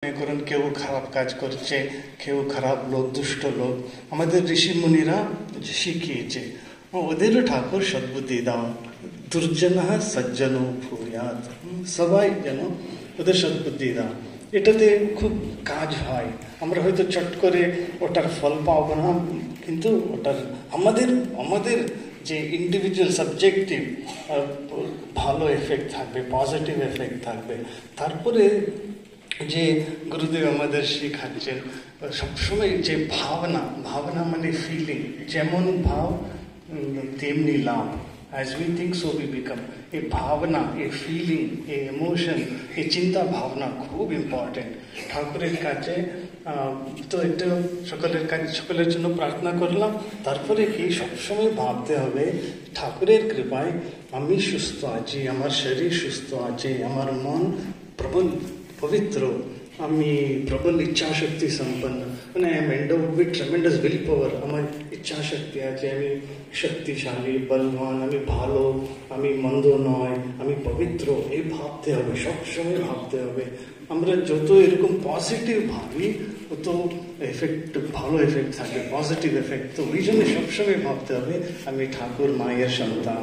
মনে করেন কেউ খারাপ কাজ করছে, কেউ খারাপ লোক, দুষ্ট লোক, আমাদের ঋষি মুনিরা শিখিয়েছে, ওদেরও ঠাকুর সদ্বুদ্ধি দাও, দুর্জনা সজ্জন ভূয়াৎ, সবাই যেন ওদের সদ্বুদ্ধি দাও। এটাতে খুব কাজ হয়। আমরা হয়তো চট করে ওটার ফল পাবো না, কিন্তু ওটার আমাদের যে ইন্ডিভিজুয়াল সাবজেক্টিভ ভালো এফেক্ট থাকবে, পজিটিভ এফেক্ট থাকবে। তারপরে যে গুরুদেব আমাদের শেখাচ্ছেন সবসময় যে ভাবনা মানে ফিলিং, যেমন ভাব তেমনি লাভ। As we think so we become. এই ভাবনা, এই ফিলিং, এই ইমোশন, এই চিন্তা ভাবনা খুব ইম্পর্টেন্ট ঠাকুরের কাছে। তো এটা সকলের জন্য প্রার্থনা করলাম। তারপরে কি সবসময় ভাবতে হবে ঠাকুরের কৃপায় আমি সুস্থ আছি, আমার শরীর সুস্থ আছে, আমার মন প্রবল পবিত্র, আমি প্রবল ইচ্ছাশক্তি সম্পন্ন, মানে I am এন্ডোড with tremendous will পাওয়ার। আমার ইচ্ছাশক্তি আছে, আমি শক্তিশালী, বলবান, আমি ভালো, আমি মন্দ নয়, আমি পবিত্র। এই ভাবতে হবে, সবসময় ভাবতে হবে। আমরা যত এরকম পজিটিভ ভাবি তত এফেক্ট, ভালো এফেক্ট থাকে, পজিটিভ এফেক্ট। তো ওই জন্য সবসময় ভাবতে হবে আমি ঠাকুর মায়ের সন্তান।